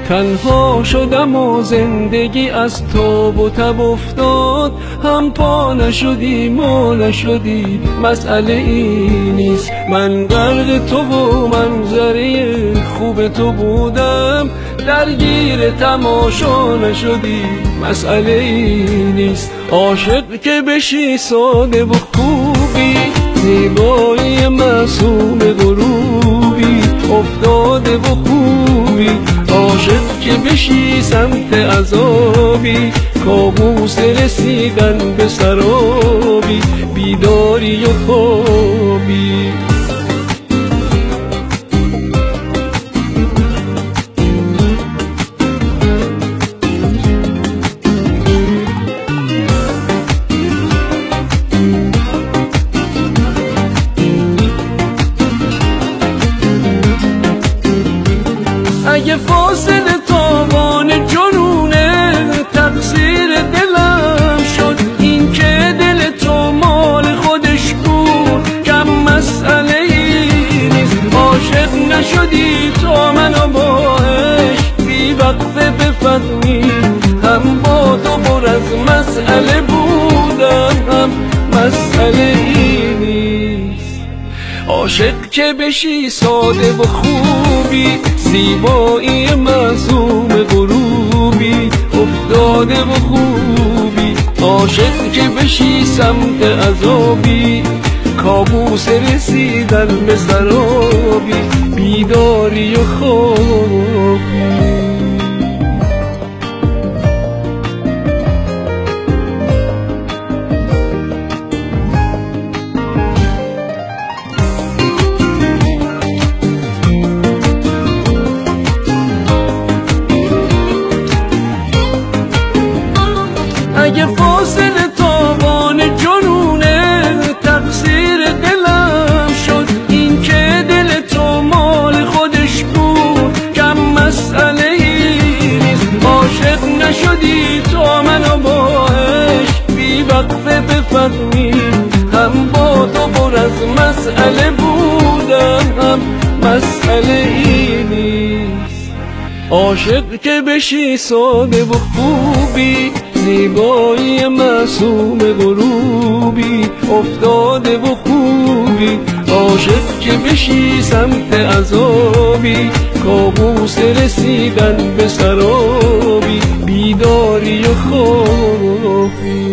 تنها شدم و زندگی از تاب و تب افتاد، هم پا نشدیم و نشدی مسئله ای نیست. من غرق تو و منظره خوب تو بودم، درگیر تماشا نشدی مسئله ای نیست. عاشق که بشی ساده و خوبی، زیبایی معصوم غروبی افتاده و خوبی. عاشق که بشی سمت عذابی، کابوس رسیدن به سرابی، بیداری و خوابی. اگه فاصله تاوان جنونه، تقصیر دلم شد این که دل تو مال خودش بود، کم مسئله ای نیست. عاشق نشدی تا منو با عشق بی وقفه بفهمی، هم با تو پر از مسئله بودم، هم مسئله ای نیست. عاشق که بشی ساده و خوبی، زیبایی معصوم غروبی افتاده و خوبی. عاشق که بشی سمت عذابی، کابوس رسیدن به سرابی، بیداری و خوابی. اگه فاصله تاوان جنونه، تقصیر دلم شد این که دل تو مال خودش بود، کم مسئله ای نیست. عاشق نشدی تا منو با عشق بی وقفه بفهمی، هم با تو پر از مسئله بودم، هم مسئله ای نیست. عاشق که بشی ساده و خوبی، زیبایی معصوم غروبی افتاده و خوبی. عاشق که بشی سمت عذابی، کابوس رسیدن به سرابی، بیداری و خوابی.